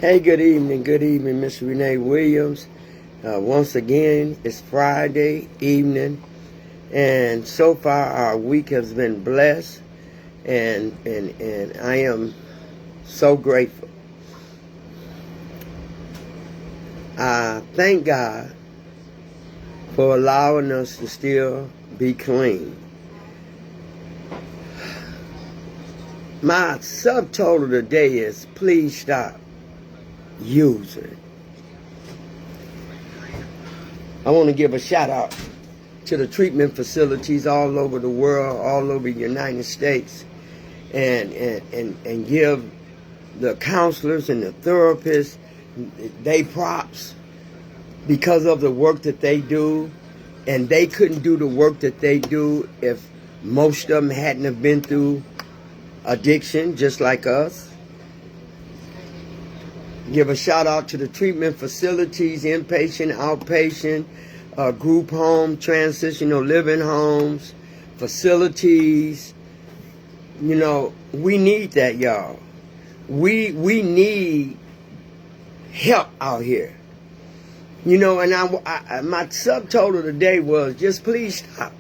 Hey, good evening, Miss Renee Williams. Once again, it's Friday evening, and so far our week has been blessed, and I am so grateful. I thank God for allowing us to still be clean. My subtitle today is Please Stop Using. I want to give a shout out to the treatment facilities all over the world, all over the United States, and give the counselors and the therapists they props because of the work that they do. And they couldn't do the work that they do if most of them hadn't have been through addiction just like us. Give a shout out to the treatment facilities, inpatient, outpatient, group home, transitional living homes, facilities. You know, we need that, y'all. We need help out here. You know, and I my subtitle today was just please stop.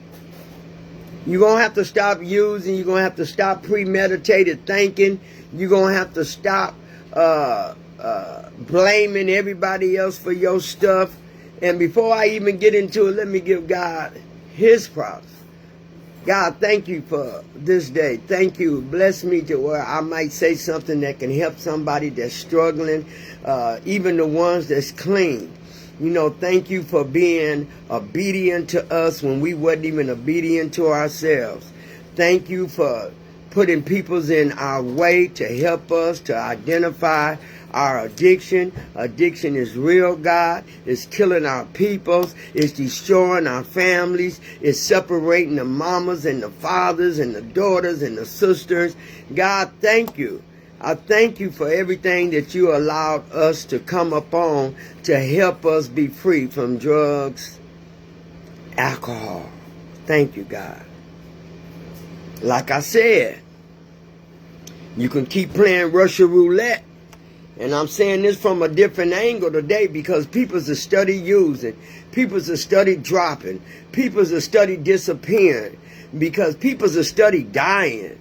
You're going to have to stop using. You're going to have to stop premeditated thinking. You're going to have to stop blaming everybody else for your stuff. And before I even get into it, let me give God his props. God, thank you for this day. Thank you. Bless me to where I might say something that can help somebody that's struggling, even the ones that's clean. You know, thank you for being obedient to us when we wasn't even obedient to ourselves. Thank you for putting peoples in our way to help us to identify our addiction. Addiction is real, God. It's killing our peoples. It's destroying our families. It's separating the mamas and the fathers and the daughters and the sisters. God, thank you. I thank you for everything that you allowed us to come upon to help us be free from drugs, alcohol. Thank you, God. Like I said, you can keep playing Russian roulette. And I'm saying this from a different angle today because people's a study using. People's a study dropping. People's a study disappearing. Because people's a study dying.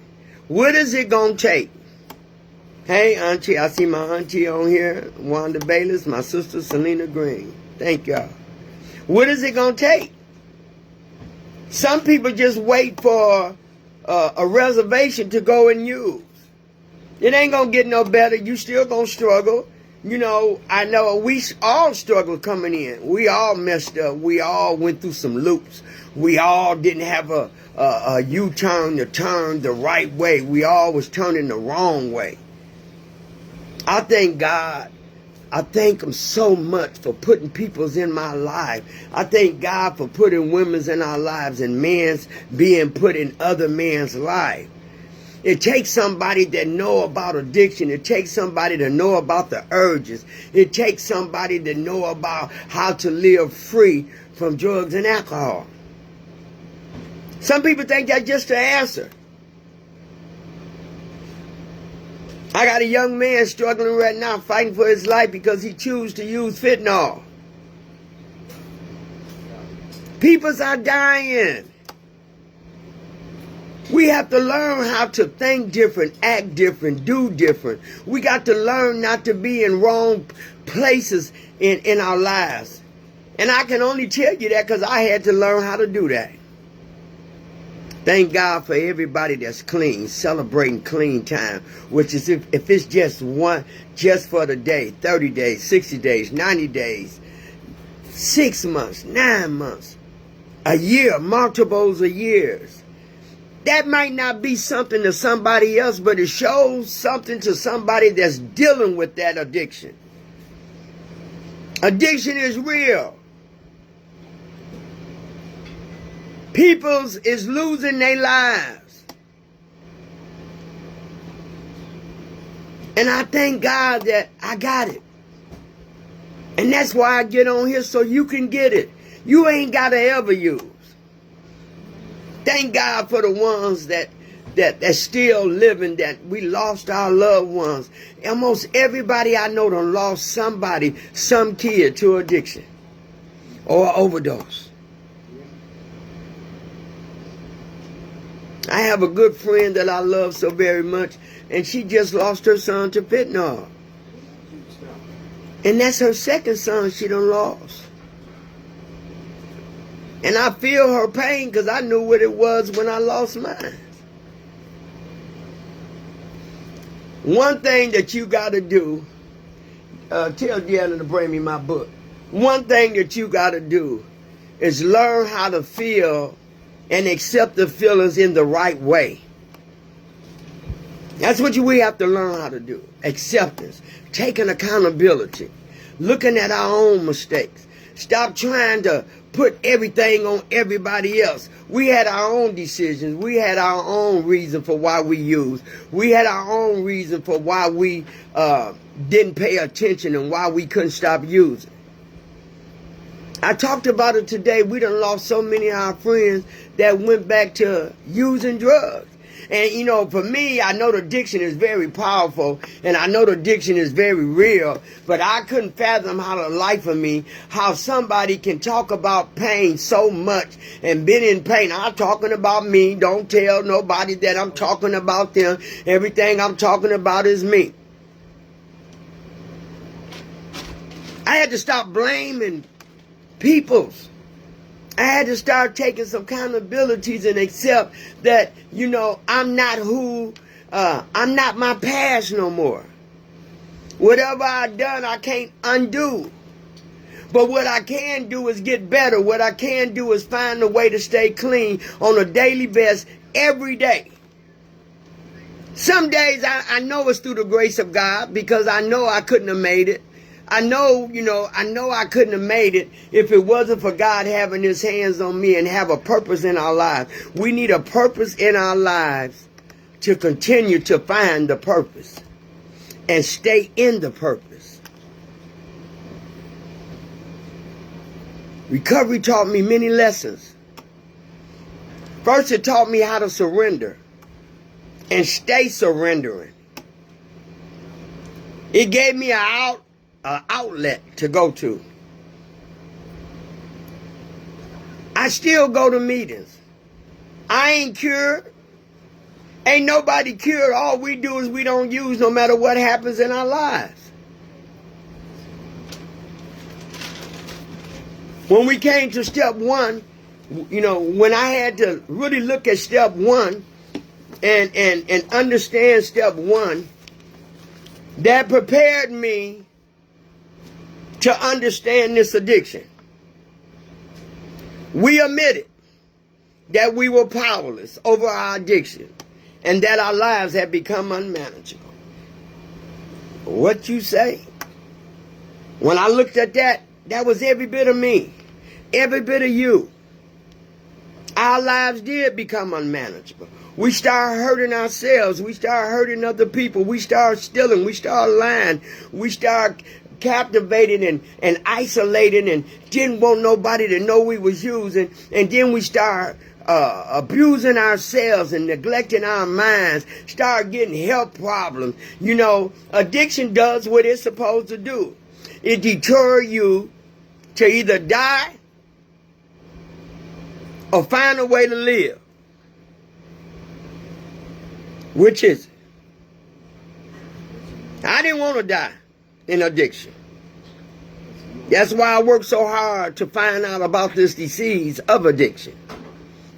What is it going to take? Hey, Auntie, I see my auntie on here, Wanda Bayless, my sister Selena Green. Thank y'all. What is it going to take? Some people just wait for a reservation to go and use. It ain't going to get no better. You still going to struggle. You know, I know we all struggle coming in. We all messed up. We all went through some loops. We all didn't have a U-turn to turn the right way. We all was turning the wrong way. I thank God. I thank him so much for putting peoples in my life. I thank God for putting women's in our lives and men's being put in other men's life. It takes somebody that know about addiction. It takes somebody to know about the urges. It takes somebody to know about how to live free from drugs and alcohol. Some people think that's just the answer. I got a young man struggling right now, fighting for his life because he chooses to use fentanyl. Peoples are dying. We have to learn how to think different, act different, do different. We got to learn not to be in wrong places in our lives. And I can only tell you that because I had to learn how to do that. Thank God for everybody that's clean, celebrating clean time, which is if it's just for the day, 30 days, 60 days, 90 days, 6 months, 9 months, a year, multiples of years. That might not be something to somebody else, but it shows something to somebody that's dealing with that addiction. Addiction is real. Peoples is losing their lives. And I thank God that I got it. And that's why I get on here so you can get it. You ain't got to ever use. Thank God for the ones that that's still living, that we lost our loved ones. Almost everybody I know done lost somebody, some kid to addiction or overdose. I have a good friend that I love so very much, and she just lost her son to fentanyl. And that's her second son she done lost. And I feel her pain because I knew what it was when I lost mine. One thing that you got to do, tell Deanna to bring me my book. One thing that you got to do is learn how to feel and accept the feelings in the right way. That's what we have to learn how to do. Acceptance, taking accountability, looking at our own mistakes. Stop trying to put everything on everybody else. We had our own decisions. We had our own reason for why we used. We had our own reason for why we didn't pay attention and why we couldn't stop using. I talked about it today. We done lost so many of our friends that went back to using drugs. And, you know, for me, I know the addiction is very powerful, and I know the addiction is very real, but I couldn't fathom how the life of me, how somebody can talk about pain so much and been in pain. I'm talking about me. Don't tell nobody that I'm talking about them. Everything I'm talking about is me. I had to stop blaming peoples. I had to start taking some accountabilities and accept that, you know, I'm not my past no more. Whatever I've done, I can't undo. But what I can do is get better. What I can do is find a way to stay clean on a daily basis every day. Some days I know it's through the grace of God, because I know I couldn't have made it. I know I couldn't have made it if it wasn't for God having his hands on me and have a purpose in our lives. We need a purpose in our lives to continue to find the purpose and stay in the purpose. Recovery taught me many lessons. First, it taught me how to surrender and stay surrendering. It gave me an outlet to go to. I still go to meetings. I ain't cured. Ain't nobody cured. All we do is we don't use no matter what happens in our lives. When we came to step one, you know, when I had to really look at step one and understand step one, that prepared me to understand this addiction. We admitted that we were powerless over our addiction and that our lives had become unmanageable. What you say? When I looked at that, that was every bit of me, every bit of you. Our lives did become unmanageable. We started hurting ourselves. We started hurting other people. We started stealing. We started lying. We started captivated and isolated and didn't want nobody to know we was using. And then we start abusing ourselves and neglecting our minds, start getting health problems. You know, addiction does what it's supposed to do. It deters you to either die or find a way to live. Which is it? I didn't want to die in addiction. That's why I work so hard to find out about this disease of addiction.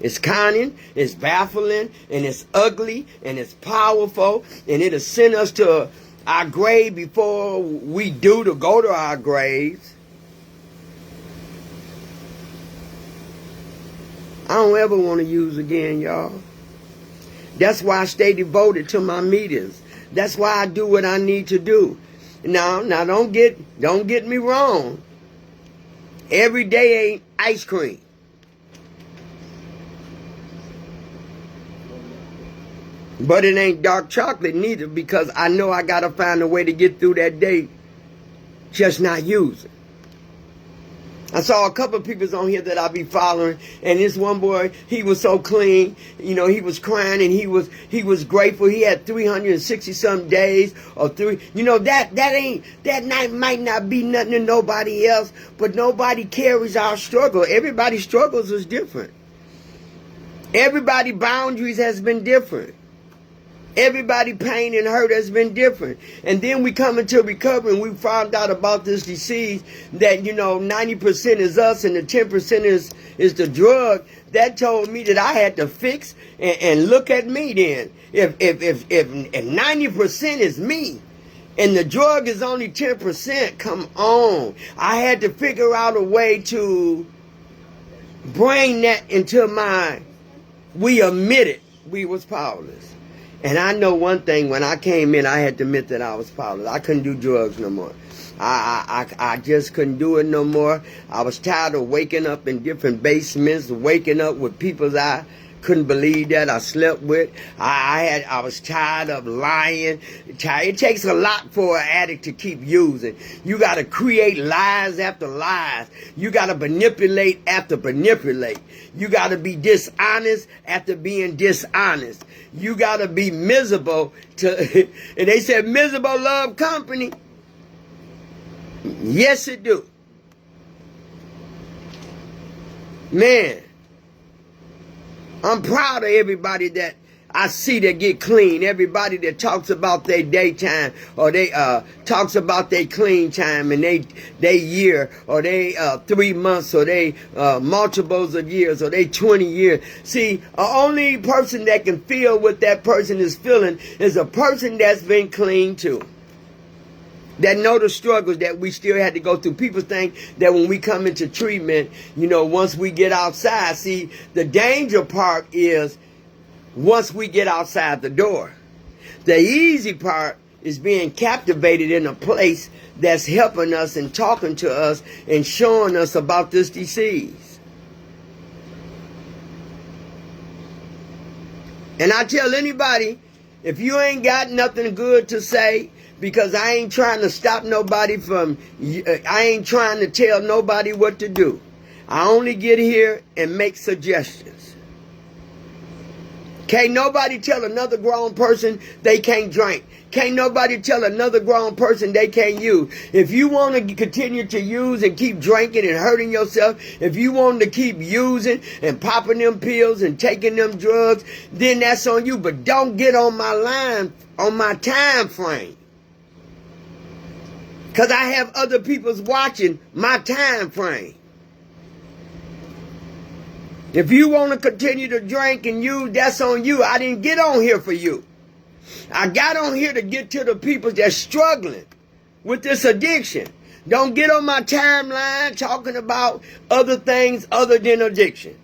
It's cunning, it's baffling, and it's ugly, and it's powerful, and it'll send us to our grave before we do to go to our graves. I don't ever want to use again, y'all. That's why I stay devoted to my meetings. That's why I do what I need to do. Now don't get me wrong. Every day ain't ice cream. But it ain't dark chocolate neither, because I know I gotta find a way to get through that day just not using. I saw a couple of people on here that I be following, and this one boy, he was so clean. You know, he was crying and he was grateful. He had 360 some days or three. You know, that night might not be nothing to nobody else, but nobody carries our struggle. Everybody's struggles is different. Everybody's boundaries has been different. Everybody pain and hurt has been different. And then we come into recovery and we found out about this disease that, you know, 90% is us and the 10% is the drug. That told me that I had to fix and look at me then. If 90% is me and the drug is only 10%, come on. I had to figure out a way to bring that into we admitted we was powerless. And I know one thing, when I came in, I had to admit that I was powerless. I couldn't do drugs no more. I just couldn't do it no more. I was tired of waking up in different basements, waking up with people I couldn't believe that I slept with. I was tired of lying. It takes a lot for an addict to keep using. You got to create lies after lies. You got to manipulate after manipulate. You got to be dishonest after being dishonest. You got to be miserable and they said miserable love company. Yes, it do. Man, I'm proud of everybody that I see that get clean. Everybody that talks about their daytime or they talks about their clean time and they year or they 3 months or they multiples of years or they 20 years. See, the only person that can feel what that person is feeling is a person that's been clean too. That know the struggles that we still had to go through. People think that when we come into treatment, you know, once we get outside, see, the danger part is once we get outside the door. The easy part is being captivated in a place that's helping us and talking to us and showing us about this disease. And I tell anybody, if you ain't got nothing good to say, because I ain't trying to stop nobody I ain't trying to tell nobody what to do. I only get here and make suggestions. Can't nobody tell another grown person they can't drink. Can't nobody tell another grown person they can't use. If you want to continue to use and keep drinking and hurting yourself, if you want to keep using and popping them pills and taking them drugs, then that's on you. But don't get on my line, on my time frame. Because I have other people's watching my time frame. If you want to continue to drink and use, that's on you. I didn't get on here for you. I got on here to get to the people that's struggling with this addiction. Don't get on my timeline talking about other things other than addiction.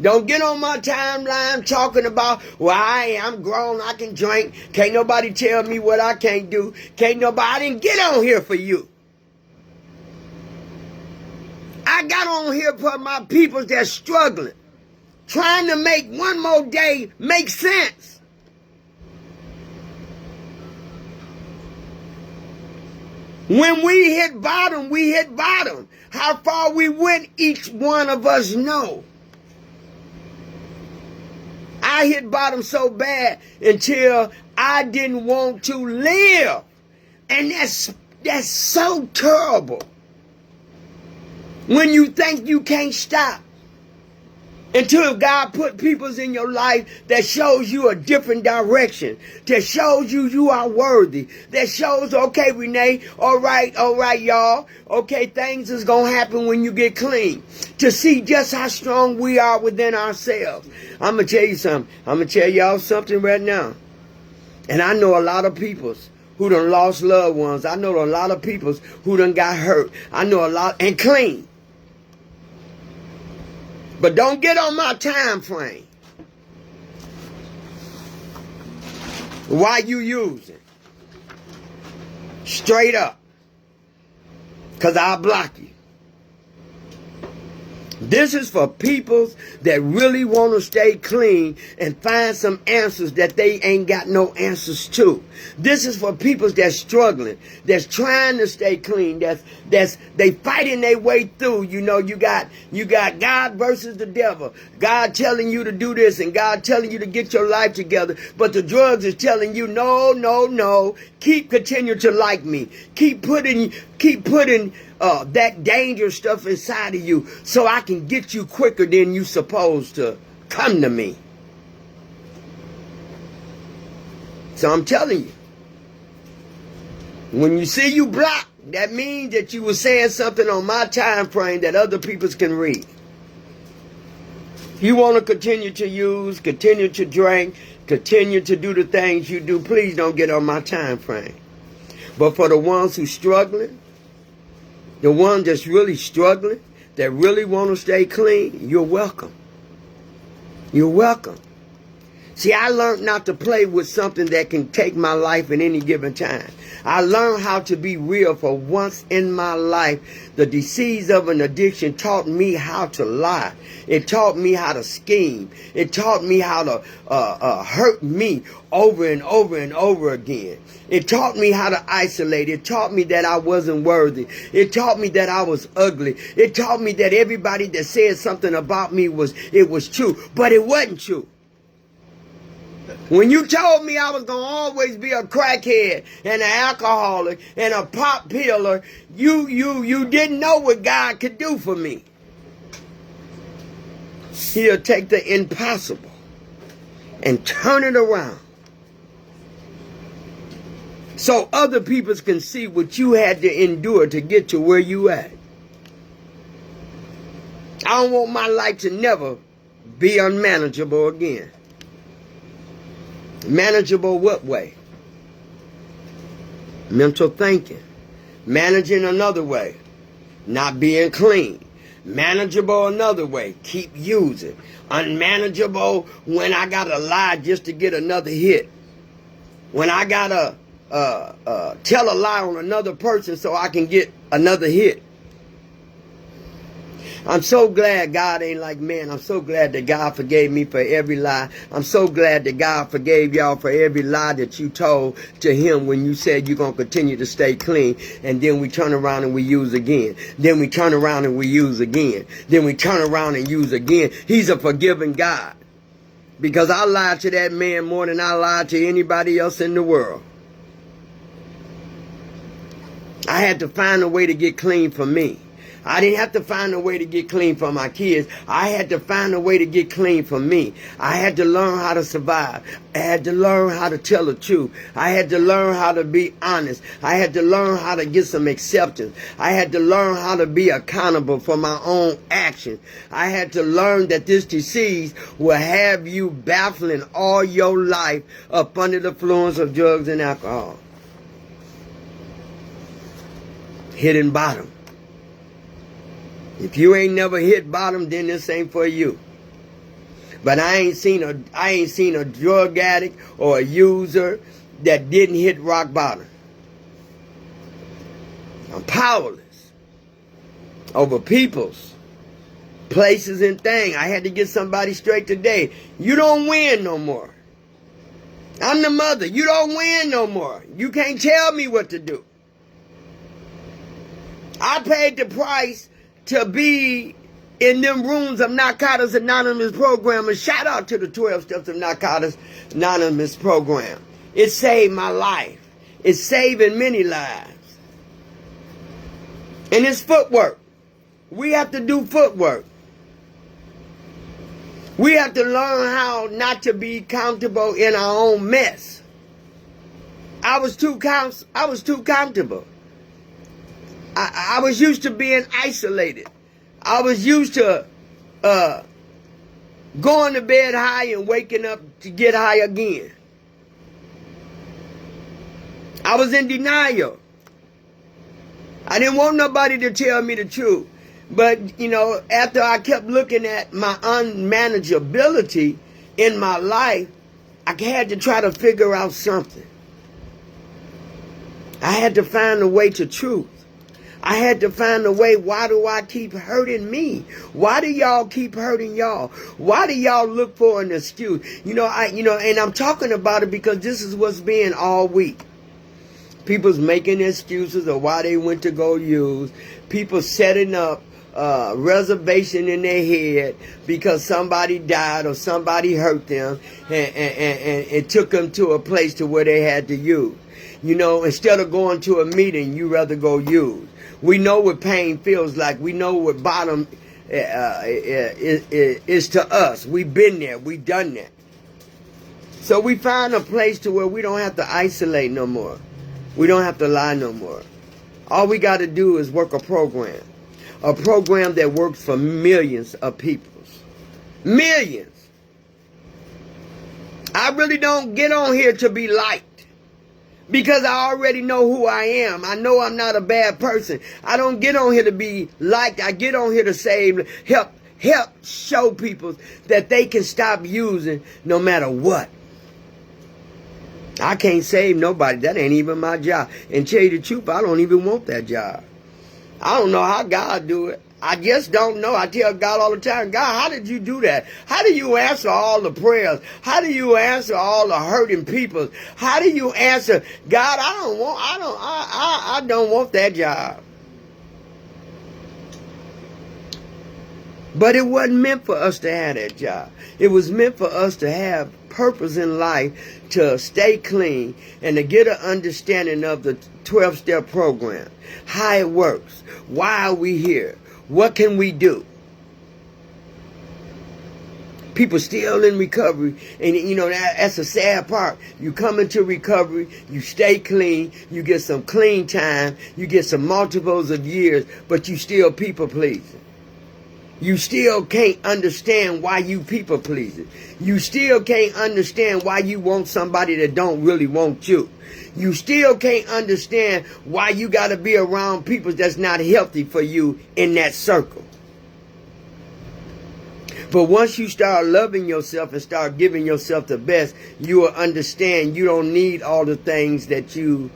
Don't get on my timeline talking about, well, I'm grown, I can drink. Can't nobody tell me what I can't do. I didn't get on here for you. I got on here for my people that's struggling. Trying to make one more day make sense. When we hit bottom, we hit bottom. How far we went, each one of us know. I hit bottom so bad until I didn't want to live. And that's so terrible. When you think you can't stop. Until God put people in your life that shows you a different direction. That shows you are worthy. That shows, okay, Renee, all right, y'all. Okay, things is going to happen when you get clean. To see just how strong we are within ourselves. I'm going to tell you something. I'm going to tell y'all something right now. And I know a lot of people who done lost loved ones. I know a lot of people who done got hurt. I know a lot, and clean. But don't get on my time frame. Why you using? Straight up. Because I'll block you. This is for people that really want to stay clean and find some answers that they ain't got no answers to. This is for people that's struggling, that's trying to stay clean, that's they fighting their way through. You know, you got God versus the devil. God telling you to do this and God telling you to get your life together, but the drugs is telling you no. Continue to like me. Keep putting that dangerous stuff inside of you so I can get you quicker than you supposed to. Come to me. So I'm telling you, when you see you blocked, that means that you were saying something on my time frame that other people can read. If you want to continue to use, continue to drink, continue to do the things you do, please don't get on my time frame. But for the ones who struggling, the ones that's really struggling, that really want to stay clean, you're welcome. You're welcome. See, I learned not to play with something that can take my life at any given time. I learned how to be real for once in my life. The disease of an addiction taught me how to lie. It taught me how to scheme. It taught me how to hurt me over and over and over again. It taught me how to isolate. It taught me that I wasn't worthy. It taught me that I was ugly. It taught me that everybody that said something about me was true, but it wasn't true. When you told me I was going to always be a crackhead and an alcoholic and a pop pillar, you didn't know what God could do for me. He'll take the impossible and turn it around so other people can see what you had to endure to get to where you at. I don't want my life to never be unmanageable again. Manageable what way? Mental thinking. Managing another way. Not being clean. Manageable another way. Keep using. Unmanageable when I gotta lie just to get another hit. When I gotta tell a lie on another person so I can get another hit. I'm so glad God ain't like man. I'm so glad that God forgave me for every lie. I'm so glad that God forgave y'all for every lie that you told to him when you said you're going to continue to stay clean. And then we turn around and we use again. Then we turn around and we use again. Then we turn around and use again. He's a forgiving God. Because I lied to that man more than I lied to anybody else in the world. I had to find a way to get clean for me. I didn't have to find a way to get clean for my kids. I had to find a way to get clean for me. I had to learn how to survive. I had to learn how to tell the truth. I had to learn how to be honest. I had to learn how to get some acceptance. I had to learn how to be accountable for my own actions. I had to learn that this disease will have you baffling all your life up under the influence of drugs and alcohol. Hitting bottom. If you ain't never hit bottom, then this ain't for you. But I ain't seen a drug addict or a user that didn't hit rock bottom. I'm powerless over people's, places, and things. I had to get somebody straight today. You don't win no more. I'm the mother. You don't win no more. You can't tell me what to do. I paid the price to be in them rooms of Narcotics Anonymous program. And shout out to the 12 Steps of Narcotics Anonymous program. It saved my life. It's saving many lives. And it's footwork. We have to do footwork. We have to learn how not to be comfortable in our own mess. I was too comfortable. I was used to being isolated. I was used to going to bed high and waking up to get high again. I was in denial. I didn't want nobody to tell me the truth. But, you know, after I kept looking at my unmanageability in my life, I had to try to figure out something. I had to find a way to truth. I I had to find a way. Why do I keep hurting me? Why do y'all keep hurting y'all? Why do y'all look for an excuse? And I'm talking about it because this is what's being all week. People's making excuses of why they went to go use. People setting up reservation in their head because somebody died or somebody hurt them and it took them to a place to where they had to use. Instead of going to a meeting, you rather go use. We know what pain feels like. We know what bottom is to us. We've been there. We've done that. So we find a place to where we don't have to isolate no more. We don't have to lie no more. All we got to do is work a program. A program that works for millions of people. Millions. I really don't get on here to be liked. Because I already know who I am. I know I'm not a bad person. I don't get on here to be liked. I get on here to save, help show people that they can stop using no matter what. I can't save nobody. That ain't even my job. And tell you the truth, I don't even want that job. I don't know how God do it. I just don't know. I tell God all the time, God, how did you do that? How do you answer all the prayers? How do you answer all the hurting people? How do you answer, God, I don't want that job. But it wasn't meant for us to have that job. It was meant for us to have purpose in life, to stay clean, and to get an understanding of the 12-step program, how it works, why are we here, what can we do? People still in recovery, and that's a sad part. You come into recovery, you stay clean, you get some clean time, you get some multiples of years, but you still people pleasing. You still can't understand why you people pleasing. You still can't understand why you want somebody that don't really want you. You still can't understand why you got to be around people that's not healthy for you in that circle. But once you start loving yourself and start giving yourself the best, you will understand you don't need all the things that you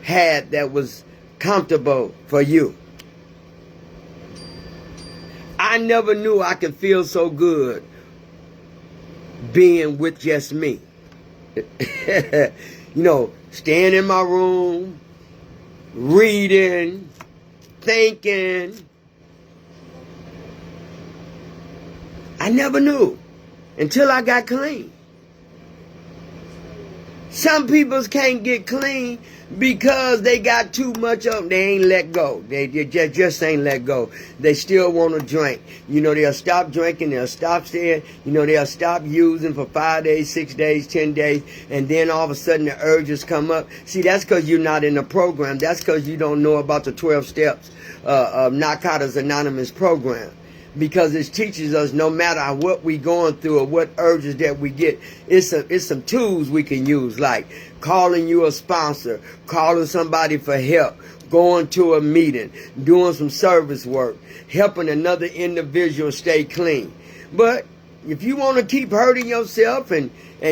had that was comfortable for you. I never knew I could feel so good being with just me. Staying in my room, reading, thinking. I never knew until I got clean. Some people can't get clean because they got too much of them. They ain't let go. They just ain't let go. They still want to drink. They'll stop drinking. They'll stop staying. They'll stop using for 5 days, 6 days, 10 days. And then all of a sudden the urges come up. See, that's because you're not in the program. That's because you don't know about the 12 steps of Narcotics Anonymous program. Because it teaches us no matter what we going through or what urges that we get, it's some tools we can use, like calling you a sponsor, calling somebody for help, going to a meeting, doing some service work, helping another individual stay clean. But if you want to keep hurting yourself and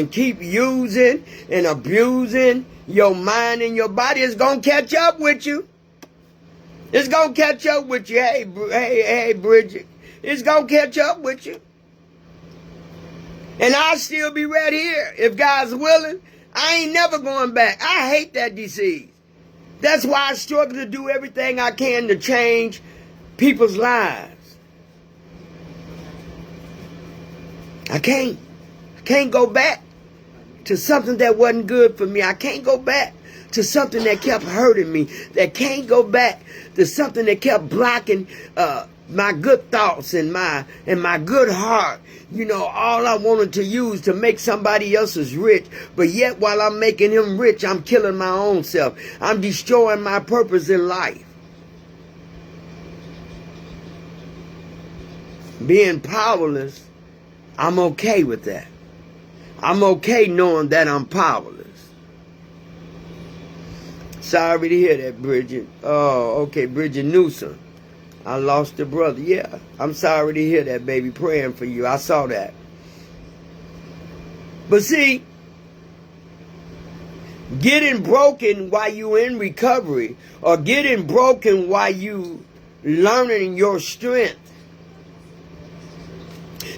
keep using and abusing your mind and your body, it's going to catch up with you. It's going to catch up with you. Hey, Bridget. It's going to catch up with you. And I'll still be right here. If God's willing, I ain't never going back. I hate that disease. That's why I struggle to do everything I can to change people's lives. I can't go back to something that wasn't good for me. I can't go back to something that kept hurting me. That can't go back to something that kept blocking my good thoughts and my good heart. All I wanted to use to make somebody else's rich. But yet while I'm making him rich, I'm killing my own self. I'm destroying my purpose in life. Being powerless, I'm okay with that. I'm okay knowing that I'm powerless. Sorry to hear that, Bridget. Oh, okay, Bridget Newsom. I lost a brother. Yeah, I'm sorry to hear that, baby. Praying for you. I saw that. But see, Getting broken while you in recovery, or getting broken while you learning your strength,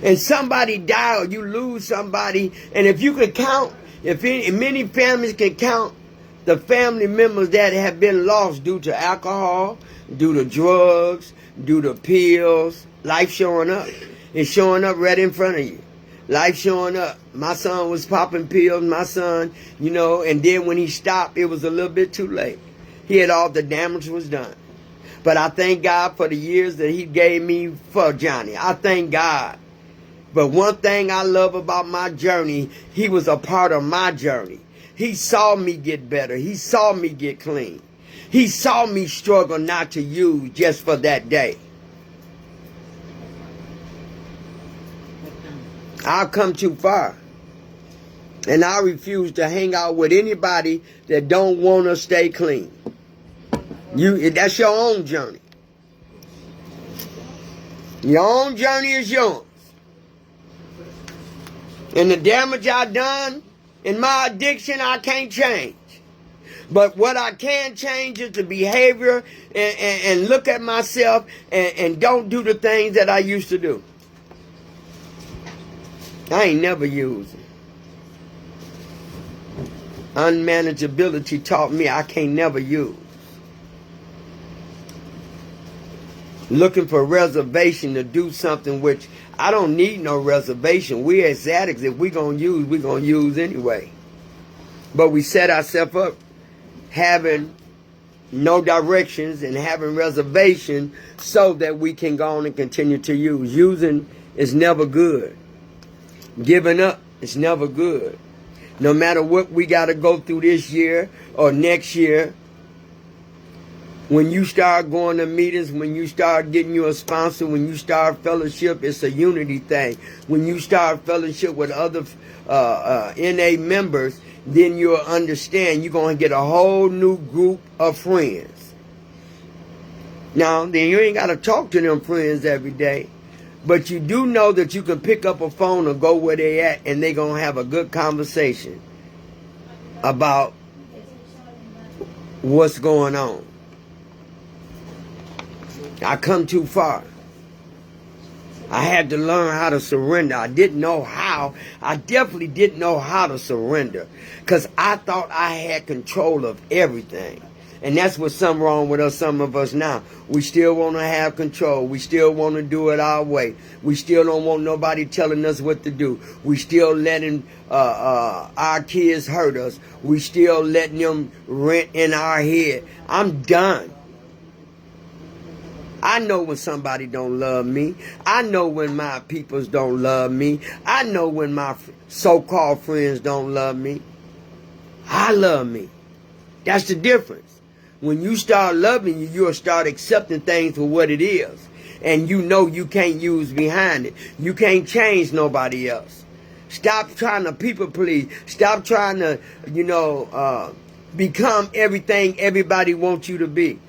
and somebody die or you lose somebody, and if you can count, if many families can count the family members that have been lost due to alcohol, due to drugs, due to pills, life showing up. It's showing up right in front of you. Life showing up. My son was popping pills, my son, and then when he stopped, it was a little bit too late. He had all the damage was done. But I thank God for the years that he gave me for Johnny. I thank God. But one thing I love about my journey, he was a part of my journey. He saw me get better. He saw me get clean. He saw me struggle not to use just for that day. I've come too far. And I refuse to hang out with anybody that don't want to stay clean. That's your own journey. Your own journey is yours. And the damage I done in my addiction, I can't change. But what I can change is the behavior and look at myself and don't do the things that I used to do. I ain't never using. Unmanageability taught me I can't never use. Looking for reservation to do something which I don't need no reservation. We as addicts, if we're going to use anyway. But we set ourselves up having no directions and having reservation so that we can go on and continue to use. Using is never good. Giving up is never good. No matter what we got to go through this year or next year, when you start going to meetings, when you start getting you a sponsor, when you start fellowship, it's a unity thing. When you start fellowship with other NA members, then you'll understand you're going to get a whole new group of friends. Now, then you ain't got to talk to them friends every day. But you do know that you can pick up a phone or go where they at and they going to have a good conversation about what's going on. I come too far. I had to learn how to surrender. I didn't know how. I definitely didn't know how to surrender because I thought I had control of everything. And that's what's something wrong with us, some of us now. We still want to have control. We still want to do it our way. We still don't want nobody telling us what to do. We still letting our kids hurt us. We still letting them rent in our head. I'm done. I know when somebody don't love me. I know when my peoples don't love me. I know when my so-called friends don't love me. I love me. That's the difference. When you start loving you, you'll start accepting things for what it is. And you know you can't use behind it. You can't change nobody else. Stop trying to people please. Stop trying to, become everything everybody wants you to be.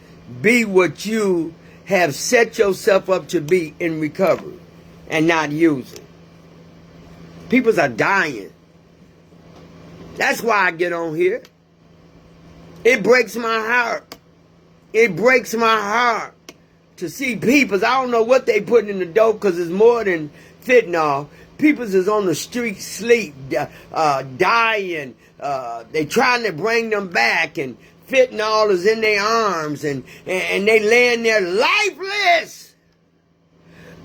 Be what you have set yourself up to be in recovery and not using. People are dying. That's why I get on here. It breaks my heart. It breaks my heart to see people. I don't know what they putting in the dope because it's more than fentanyl. People is on the street sleep, dying. They trying to bring them back and fentanyl is in their arms and they laying there lifeless.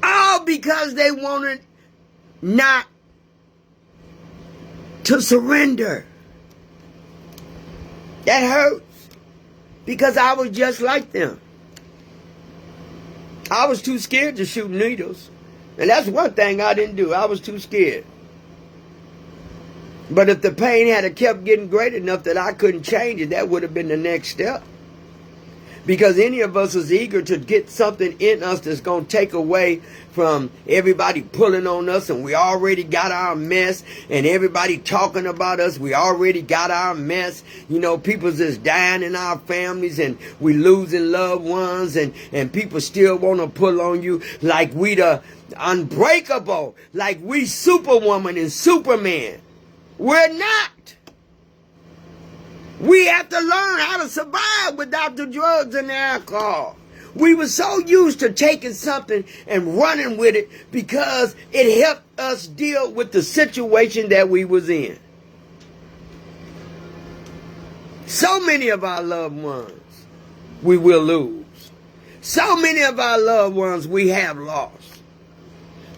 All because they wanted not to surrender. That hurts because I was just like them. I was too scared to shoot needles. And that's one thing I didn't do. I was too scared. But if the pain had kept getting great enough that I couldn't change it, that would have been the next step. Because any of us is eager to get something in us that's going to take away from everybody pulling on us and we already got our mess and everybody talking about us. We already got our mess. People's just dying in our families and we losing loved ones and people still want to pull on you like we the unbreakable, like we Superwoman and Superman. We're not. We have to learn how to survive without the drugs and the alcohol. We were so used to taking something and running with it because it helped us deal with the situation that we was in. So many of our loved ones we will lose. So many of our loved ones we have lost.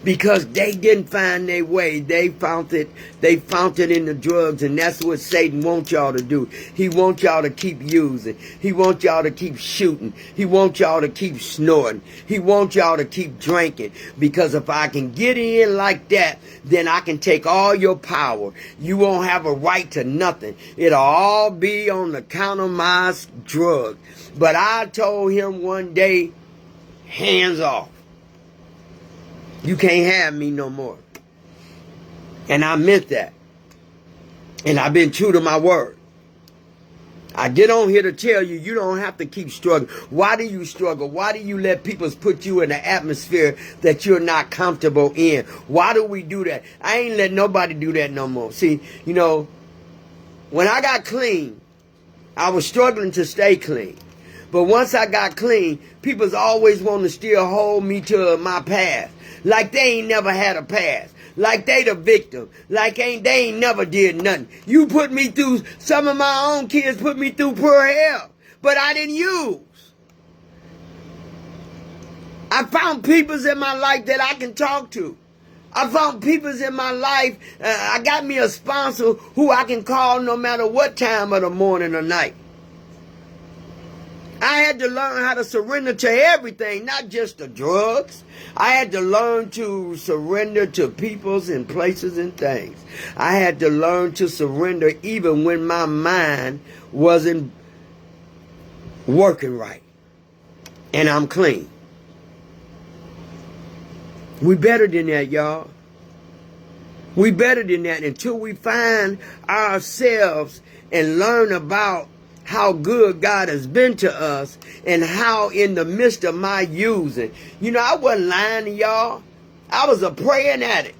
Because they didn't find their way. They found it in the drugs, and that's what Satan wants y'all to do. He wants y'all to keep using. He wants y'all to keep shooting. He wants y'all to keep snorting. He wants y'all to keep drinking. Because if I can get in like that, then I can take all your power. You won't have a right to nothing. It'll all be on the count of my drug. But I told him one day, hands off. You can't have me no more. And I meant that. And I've been true to my word. I get on here to tell you, you don't have to keep struggling. Why do you struggle? Why do you let people put you in an atmosphere that you're not comfortable in? Why do we do that? I ain't let nobody do that no more. See, you know, when I got clean, I was struggling to stay clean. But once I got clean, people's always want to still hold me to my past. Like they ain't never had a past. Like they the victim. Like they ain't never did nothing. You put me through, some of my own kids put me through poor hell. But I didn't use. I found peoples in my life that I can talk to. I found peoples in my life, I got me a sponsor who I can call no matter what time of the morning or night. I had to learn how to surrender to everything, not just the drugs. I had to learn to surrender to peoples and places and things. I had to learn to surrender even when my mind wasn't working right. And I'm clean. We better than that, y'all. We better than that until we find ourselves and learn about how good God has been to us and how in the midst of my using. You know, I wasn't lying to y'all. I was a praying addict.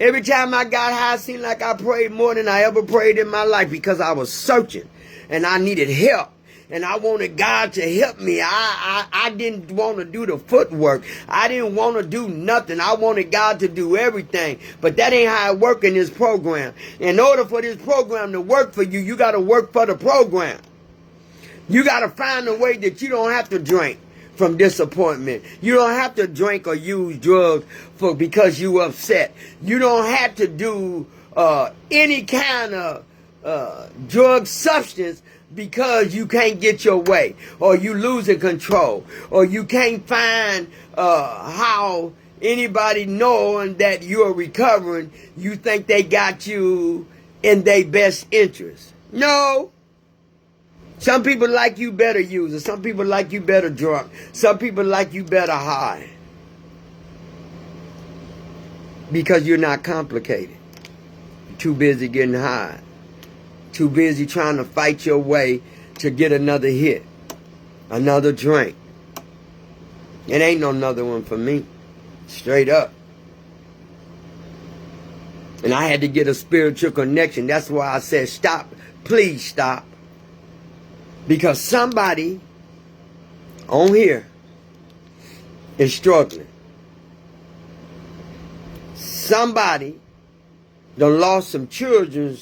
Every time I got high, it seemed like I prayed more than I ever prayed in my life because I was searching and I needed help. And I wanted God to help me. I didn't want to do the footwork. I didn't want to do nothing. I wanted God to do everything. But that ain't how it works in this program. In order for this program to work for you, you got to work for the program. You got to find a way that you don't have to drink from disappointment. You don't have to drink or use drugs because you upset. You don't have to do any kind of drug substance because you can't get your way, or you losing control, or you can't find how anybody knowing that you're recovering, you think they got you in their best interest. No. Some people like you better user. Some people like you better drunk. Some people like you better high. Because you're not complicated. You're too busy getting high. Too busy trying to fight your way to get another hit. Another drink. It ain't no another one for me. Straight up. And I had to get a spiritual connection. That's why I said stop. Please stop. Because somebody on here is struggling. Somebody done lost some children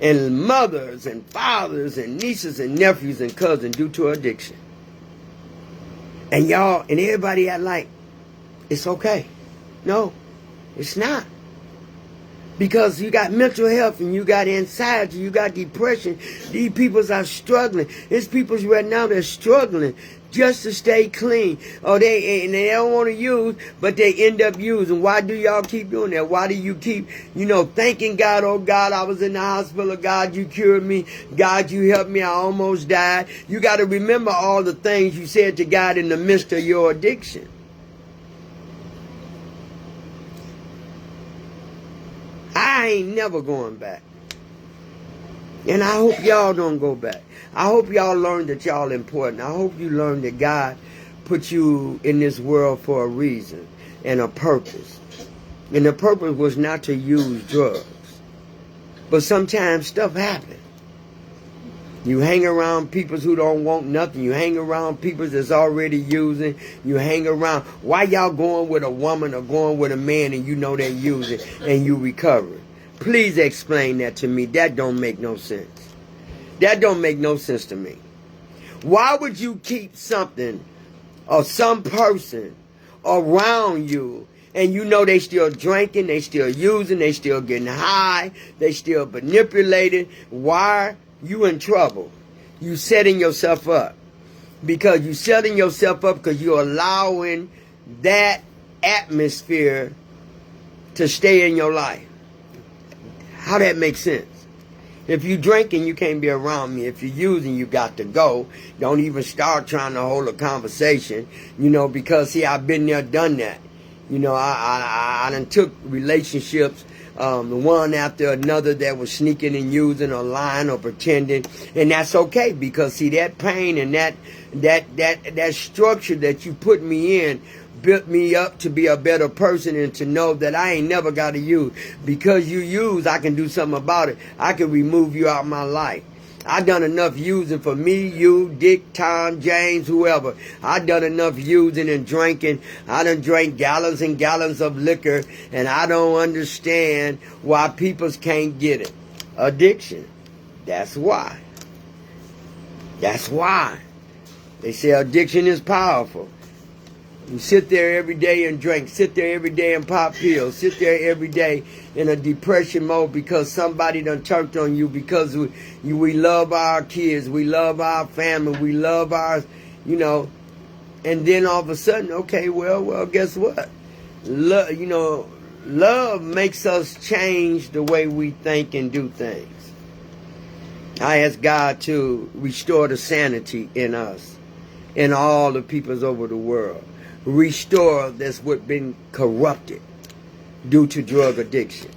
and mothers and fathers and nieces and nephews and cousins due to addiction. And y'all and everybody act like it's okay. No, it's not. Because you got mental health and you got anxiety, you got depression. These people are struggling. There's people right now that's struggling just to stay clean. Or they don't want to use, but they end up using. Why do y'all keep doing that? Why do you keep, thanking God, oh God, I was in the hospital. God, you cured me. God, you helped me. I almost died. You got to remember all the things you said to God in the midst of your addiction. I ain't never going back. And I hope y'all don't go back. I hope y'all learn that y'all important. I hope you learn that God put you in this world for a reason and a purpose. And the purpose was not to use drugs. But sometimes stuff happens. You hang around people who don't want nothing. You hang around people that's already using. You hang around. Why y'all going with a woman or going with a man and you know they're using and you recover? Please explain that to me. That don't make no sense. That don't make no sense to me. Why would you keep something or some person around you and you know they still drinking, they still using, they still getting high, they still manipulating? Why? You in trouble. You setting yourself up. Because you setting yourself up because you're allowing that atmosphere to stay in your life. How that makes sense? If you drinking, you can't be around me. If you're using, you got to go. Don't even start trying to hold a conversation, because see, I've been there, done that. I done took relationships, one after another that was sneaking and using or lying or pretending, and that's okay because see, that pain and that structure that you put me in built me up to be a better person and to know that I ain't never got to use. Because you use, I can do something about it. I can remove you out of my life. I done enough using for me, you, Dick, Tom, James, whoever. I done enough using and drinking. I done drank gallons and gallons of liquor, and I don't understand why people can't get it. Addiction. That's why. That's why. They say addiction is powerful. You sit there every day and drink. Sit there every day and pop pills. Sit there every day in a depression mode because somebody done turned on you, because we love our kids. We love our family. We love our, and then all of a sudden, okay, well, guess what? Love makes us change the way we think and do things. I ask God to restore the sanity in us and all the peoples over the world. Restore that's what been corrupted due to drug addiction.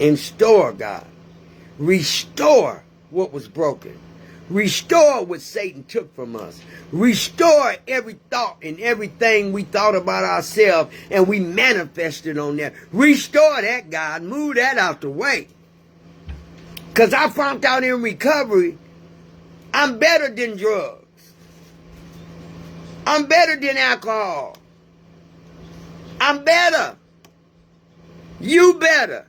Restore, God. Restore what was broken. Restore what Satan took from us. Restore every thought and everything we thought about ourselves and we manifested on that. Restore that, God. Move that out the way. Because I found out in recovery, I'm better than drugs. I'm better than alcohol. I'm better. You better.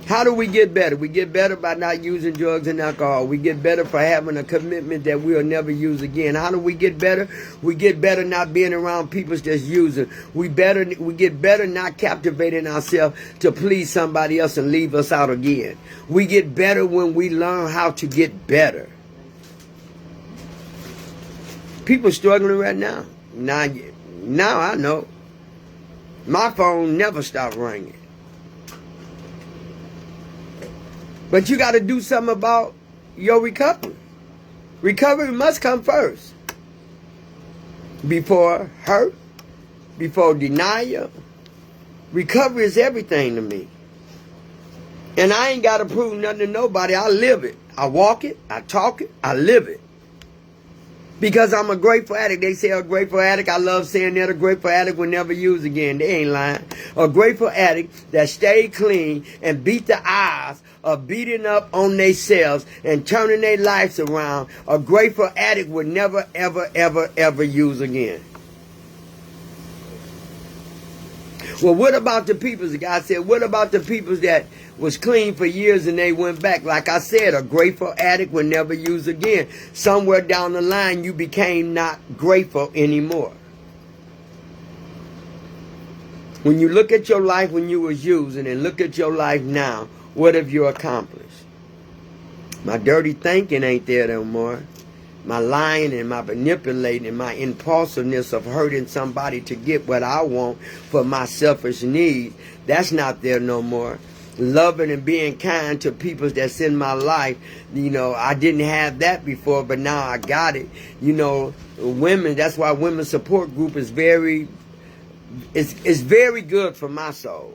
How do we get better? We get better by not using drugs and alcohol. We get better for having a commitment that we'll never use again. How do we get better? We get better not being around people that's using. We get better not captivating ourselves to please somebody else and leave us out again. We get better when we learn how to get better. People struggling right now. Now I know. My phone never stopped ringing. But you got to do something about your recovery. Recovery must come first. Before hurt, before denial. Recovery is everything to me. And I ain't got to prove nothing to nobody. I live it. I walk it. I talk it. I live it. Because I'm a grateful addict. They say a grateful addict. I love saying that. A grateful addict will never use again. They ain't lying. A grateful addict that stayed clean and beat the odds of beating up on themselves and turning their lives around. A grateful addict would never, ever, ever, ever use again. Well, what about the people? God said, what about the people that was clean for years and they went back? Like I said, a grateful addict will never use again. Somewhere down the line, you became not grateful anymore. When you look at your life when you was using and look at your life now, what have you accomplished? My dirty thinking ain't there no more. My lying and my manipulating and my impulsiveness of hurting somebody to get what I want for my selfish needs, that's not there no more. Loving and being kind to people that's in my life, I didn't have that before, but now I got it. Women, that's why women's support group is very good for my soul.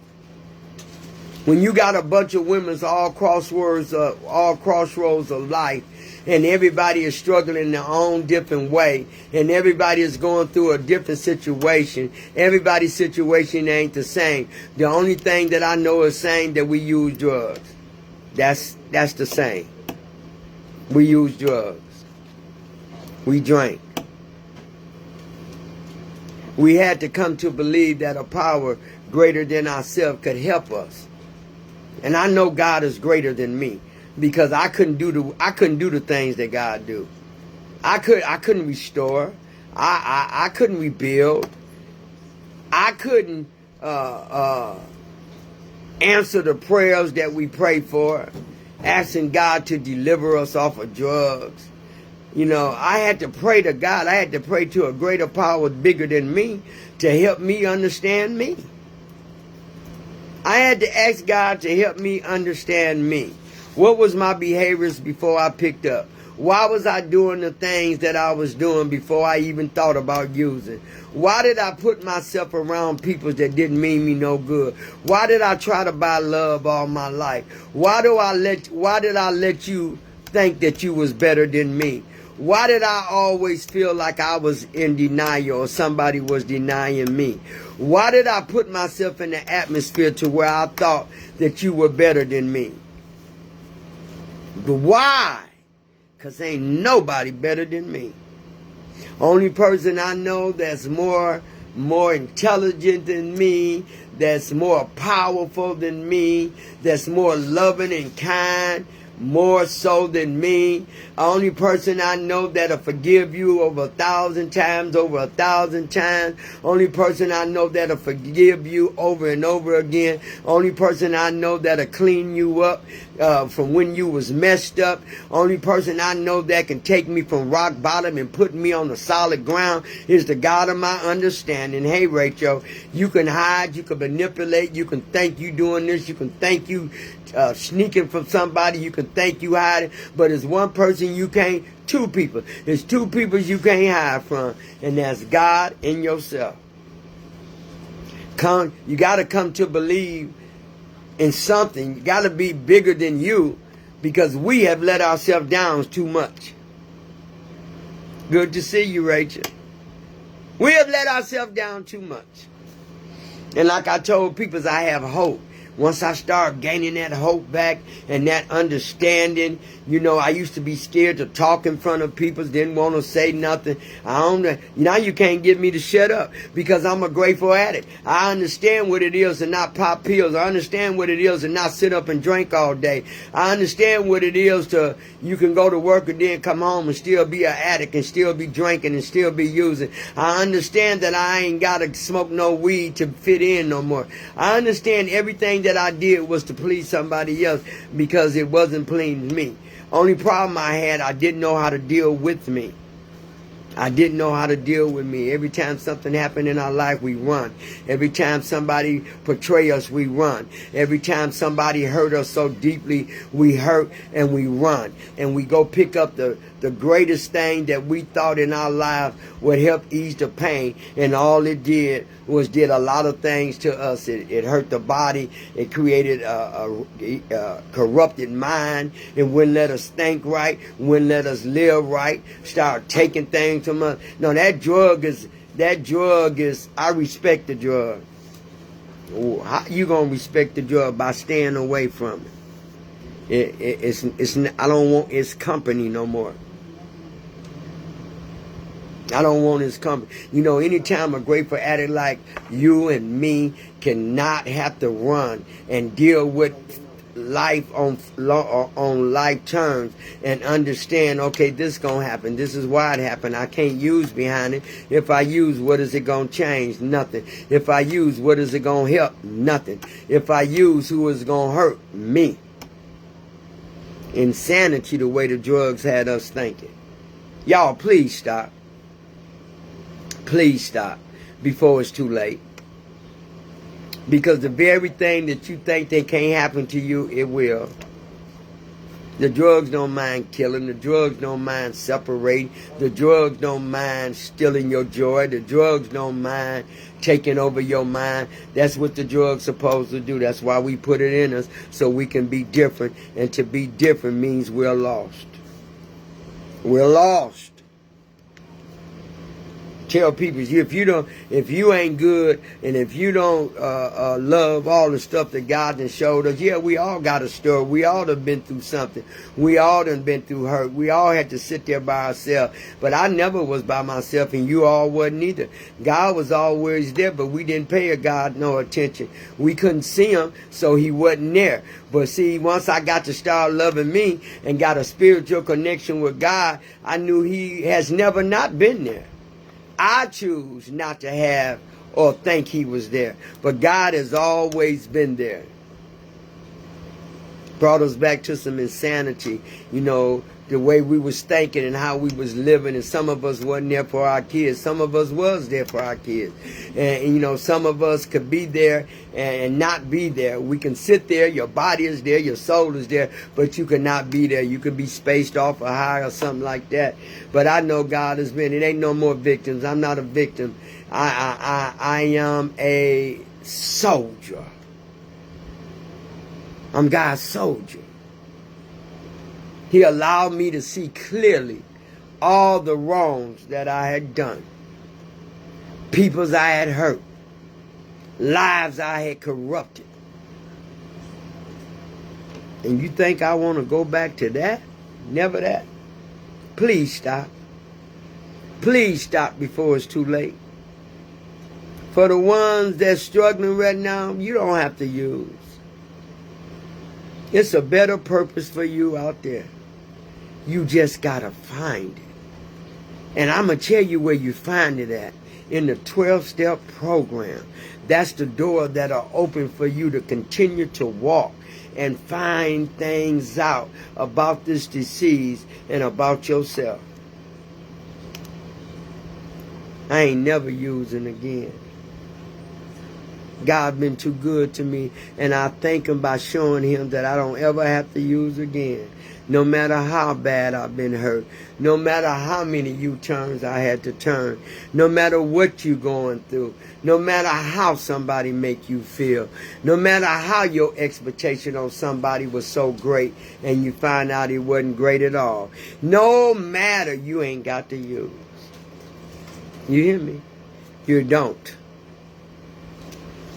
When you got a bunch of women all crossroads of life, and everybody is struggling in their own different way, and everybody is going through a different situation. Everybody's situation ain't the same. The only thing that I know is saying that we use drugs. That's the same. We use drugs. We drank. We had to come to believe that a power greater than ourselves could help us. And I know God is greater than me, because I couldn't do the things that God do. I couldn't restore. I couldn't rebuild. I couldn't answer the prayers that we pray for, asking God to deliver us off of drugs. You know, I had to pray to God. I had to pray to a greater power bigger than me to help me understand me. I had to ask God to help me understand me. What was my behaviors before I picked up? Why was I doing the things that I was doing before I even thought about using? Why did I put myself around people that didn't mean me no good? Why did I try to buy love all my life? Why did I let you think that you was better than me? Why did I always feel like I was in denial or somebody was denying me? Why did I put myself in the atmosphere to where I thought that you were better than me? But why? Because ain't nobody better than me. Only person I know that's more intelligent than me, that's more powerful than me, that's more loving and kind, more so than me. Only person I know that'll forgive you over 1,000 times, over 1,000 times. Only person I know that'll forgive you over and over again. Only person I know that'll clean you up from when you was messed up. Only person I know that can take me from rock bottom and put me on the solid ground is the God of my understanding. Hey, Rachel, you can hide, you can manipulate, you can think you doing this, you can think you sneaking from somebody, you can think you hiding, but it's one person you can't, two people. It's two people you can't hide from, and that's God and yourself. You got to come to believe in something. You got to be bigger than you, because we have let ourselves down too much. Good to see you, Rachel. We have let ourselves down too much. And like I told people, I have hope. Once I start gaining that hope back and that understanding, you know, I used to be scared to talk in front of people, didn't want to say nothing. Now you can't get me to shut up, because I'm a grateful addict. I understand what it is to not pop pills. I understand what it is to not sit up and drink all day. I understand what it is to, you can go to work and then come home and still be an addict and still be drinking and still be using. I understand that I ain't got to smoke no weed to fit in no more. I understand everything that I did was to please somebody else, because it wasn't pleasing me. Only problem I had, I didn't know how to deal with me. I didn't know how to deal with me. Every time something happened in our life, we run. Every time somebody betray us, we run. Every time somebody hurt us so deeply, we hurt and we run. And we go pick up the greatest thing that we thought in our lives would help ease the pain. And all it did was did a lot of things to us. It hurt the body. It created a corrupted mind. It wouldn't let us think right. Wouldn't let us live right. Start taking things from us. No, that drug is, I respect the drug. How you going to respect the drug? By staying away from it. I don't want its company no more. I don't want his company. You know, anytime a grateful addict like you and me cannot have to run and deal with life on life terms and understand, okay, this is going to happen. This is why it happened. I can't use behind it. If I use, what is it going to change? Nothing. If I use, what is it going to help? Nothing. If I use, who is it going to hurt? Me. Insanity, the way the drugs had us thinking. Y'all, please stop. Please stop before it's too late. Because the very thing that you think they can't happen to you, it will. The drugs don't mind killing. The drugs don't mind separating. The drugs don't mind stealing your joy. The drugs don't mind taking over your mind. That's what the drug's supposed to do. That's why we put it in us, so we can be different. And to be different means we're lost. We're lost. tell people if you ain't good and if you don't love all the stuff that God has showed us, yeah, we all got a story. We all done been through something. We all done been through hurt. We all had to sit there by ourselves. But I never was by myself, and you all wasn't either. God was always there, but we didn't pay God no attention. We couldn't see him, so he wasn't there. But see, once I got to start loving me and got a spiritual connection with God, I knew he has never not been there. I choose not to have or think he was there. But God has always been there. Brought us back to some insanity, the way we was thinking and how we was living. And some of us wasn't there for our kids. Some of us was there for our kids. And some of us could be there and not be there. We can sit there, your body is there, your soul is there, but you could not be there. You could be spaced off or high or something like that. But I know God has been. It ain't no more victims. I'm not a victim. I am a soldier. I'm God's soldier. He allowed me to see clearly all the wrongs that I had done. Peoples I had hurt. Lives I had corrupted. And you think I want to go back to that? Never that. Please stop. Please stop before it's too late. For the ones that's struggling right now, you don't have to use. It's a better purpose for you out there. You just got to find it. And I'm going to tell you where you find it at. In the 12-step program. That's the door that'll open for you to continue to walk and find things out about this disease and about yourself. I ain't never using again. God been too good to me, and I thank him by showing him that I don't ever have to use again. No matter how bad I've been hurt, no matter how many U-turns I had to turn, no matter what you're going through, no matter how somebody make you feel, no matter how your expectation on somebody was so great and you find out it wasn't great at all, no matter, you ain't got to use. You hear me? You don't.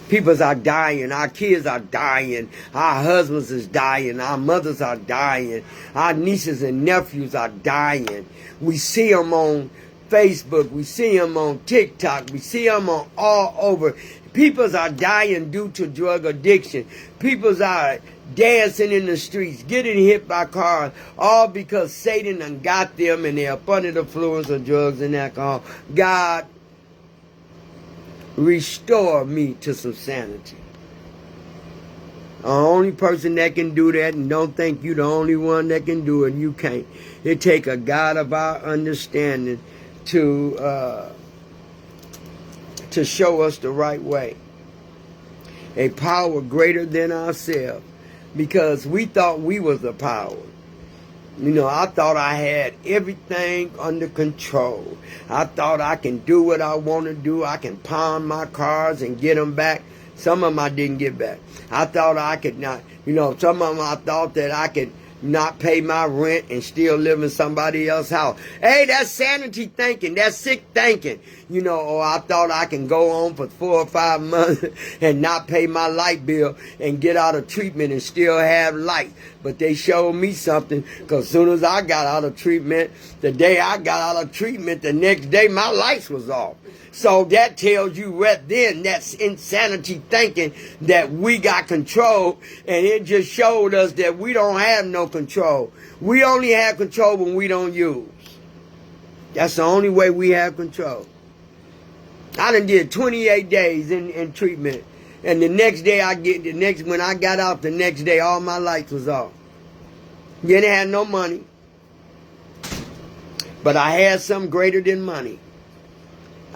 People are dying. Our kids are dying. Our husbands is dying. Our mothers are dying. Our nieces and nephews are dying. We see them on Facebook. We see them on TikTok. We see them on all over. People are dying due to drug addiction. People are dancing in the streets, getting hit by cars, all because Satan done got them and they're up under the influence of drugs and alcohol. God, restore me to some sanity. The only person that can do that, and don't think you the only one that can do it, you can't. It take a God of our understanding to show us the right way. A power greater than ourselves, because we thought we was the power. I thought I had everything under control. I thought I can do what I want to do. I can pawn my cars and get them back. Some of them I didn't get back. I thought I could not, some of them I thought that I could not pay my rent and still live in somebody else's house. Hey, that's sanity thinking. That's sick thinking. Or I thought I can go on for 4 or 5 months and not pay my light bill and get out of treatment and still have light. But they showed me something, because as soon as I got out of treatment, the day I got out of treatment, the next day my lights was off. So that tells you right then, that's insanity thinking that we got control, and it just showed us that we don't have no control. We only have control when we don't use. That's the only way we have control. I done did 28 days in treatment, and the next day when I got out, the next day all my lights was off. Didn't have no money, but I had something greater than money.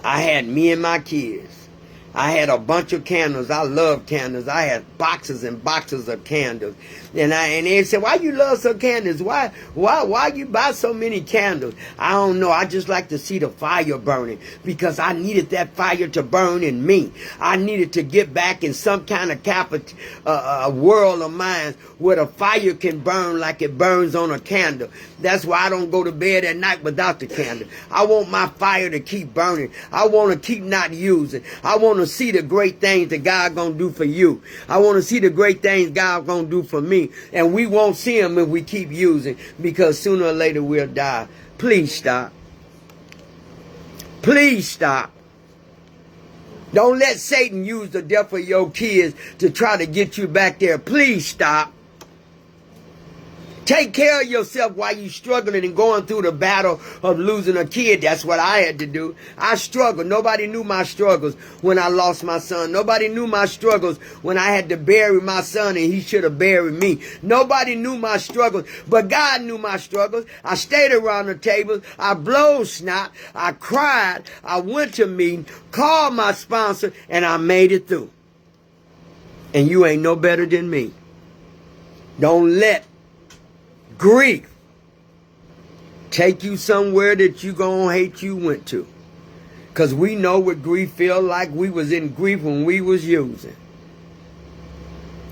I had me and my kids. I had a bunch of candles. I love candles. I had boxes and boxes of candles. And they said, why you love some candles? Why you buy so many candles? I don't know. I just like to see the fire burning because I needed that fire to burn in me. I needed to get back in some kind of world of mine where the fire can burn like it burns on a candle. That's why I don't go to bed at night without the candle. I want my fire to keep burning. I want to keep not using. I want to see the great things that God gonna do for you. I want to see the great things God gonna do for me. And we won't see them if we keep using, because sooner or later we'll die. Please stop. Please stop. Don't let Satan use the death of your kids to try to get you back there. Please stop. Take care of yourself while you're struggling and going through the battle of losing a kid. That's what I had to do. I struggled. Nobody knew my struggles when I lost my son. Nobody knew my struggles when I had to bury my son and he should have buried me. Nobody knew my struggles, but God knew my struggles. I stayed around the table. I blowed snot. I cried. I went to meeting, called my sponsor, and I made it through. And you ain't no better than me. Don't let grief take you somewhere that you gonna hate you went to. Because we know what grief feel like. We was in grief when we was using.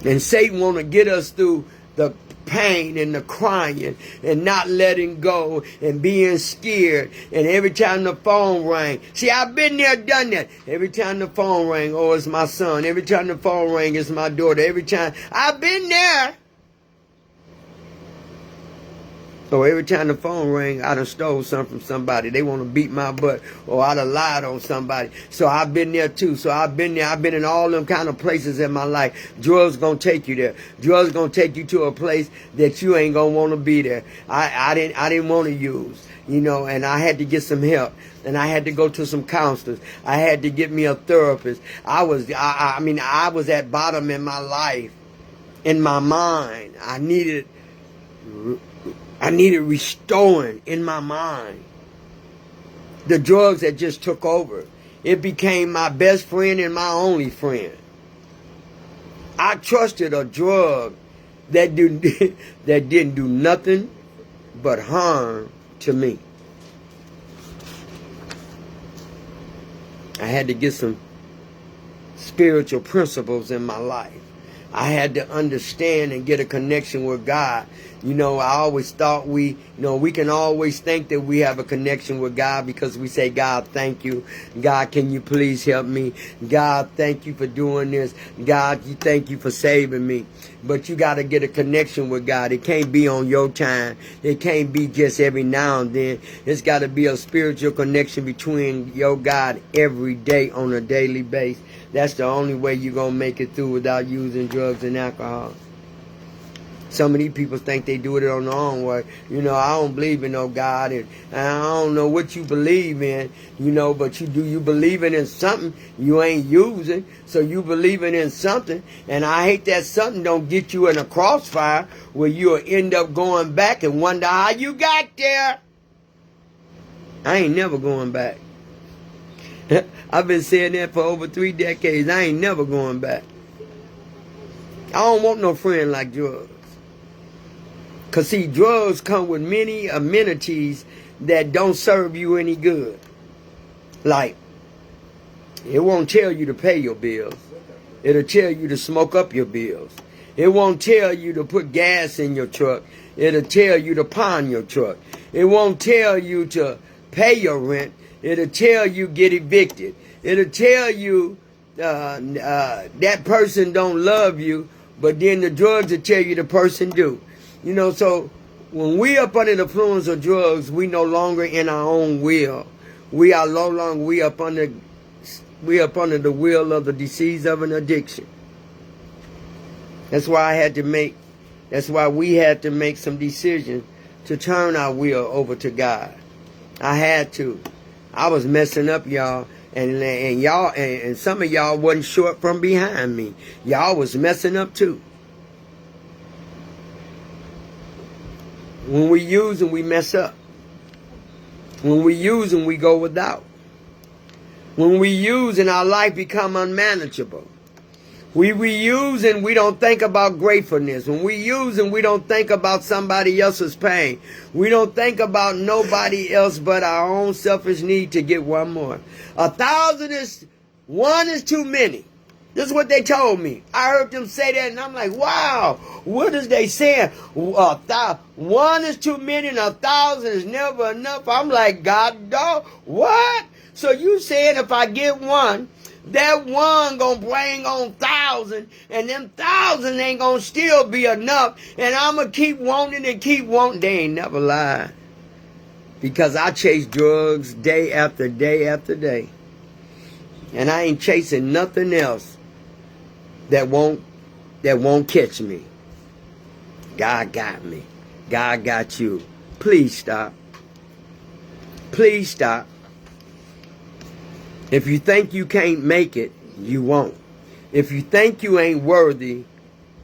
And Satan want to get us through the pain and the crying and not letting go and being scared. And every time the phone rang, see, I've been there, done that. Every time the phone rang, oh, it's my son. Every time the phone rang, it's my daughter. Every time, I've been there. So every time the phone rang, I done stole something from somebody. They want to beat my butt, or I done lied on somebody. So I've been there too. So I've been there. I've been in all them kind of places in my life. Drugs gonna take you there. Drugs gonna take you to a place that you ain't gonna want to be there. I didn't want to use, you know, and I had to get some help. And I had to go to some counselors. I had to get me a therapist. I was at bottom in my life, in my mind. I needed restoring in my mind. The drugs that just took over. It became my best friend and my only friend. I trusted a drug that didn't do nothing but harm to me. I had to get some spiritual principles in my life. I had to understand and get a connection with God. You know, I always thought we can always think that we have a connection with God because we say, God, thank you. God, can you please help me? God, thank you for doing this. God, thank you for saving me. But you got to get a connection with God. It can't be on your time. It can't be just every now and then. It's got to be a spiritual connection between your God every day on a daily basis. That's the only way you're going to make it through without using drugs and alcohol. Some of these people think they do it on their own way. You know, I don't believe in no God, and I don't know what you believe in, you know, but you believing in something you ain't using, so you believing in something, and I hate that something don't get you in a crossfire where you'll end up going back and wonder how you got there. I ain't never going back. I've been saying that for over 3 decades. I ain't never going back. I don't want no friend like drugs. Because, see, drugs come with many amenities that don't serve you any good. Like, it won't tell you to pay your bills. It'll tell you to smoke up your bills. It won't tell you to put gas in your truck. It'll tell you to pawn your truck. It won't tell you to pay your rent. It'll tell you get evicted. It'll tell you that person don't love you, but then the drugs will tell you the person do. You know, so when we up under the influence of drugs, we no longer in our own will. We are no longer we up under the will of the disease of an addiction. That's why we had to make some decisions to turn our will over to God. I had to. I was messing up, y'all. And y'all, and some of y'all wasn't short from behind me. Y'all was messing up too. When we use and we mess up. When we use and we go without. When we use and our life become unmanageable. We use and we don't think about gratefulness. When we use and we don't think about somebody else's pain. We don't think about nobody else but our own selfish need to get one more. 1,000 one is too many. This is what they told me. I heard them say that and I'm like, wow, what is they saying? 1 is too many and 1,000 is never enough. I'm like, God, dog, what? So you saying if I get one, that one gonna bring on 1,000, and them 1,000 ain't gonna still be enough, and I'm gonna keep wanting and keep wanting. They ain't never lied. Because I chase drugs day after day after day. And I ain't chasing nothing else that won't catch me. God got me. God got you. Please stop. Please stop. If you think you can't make it, you won't. If you think you ain't worthy,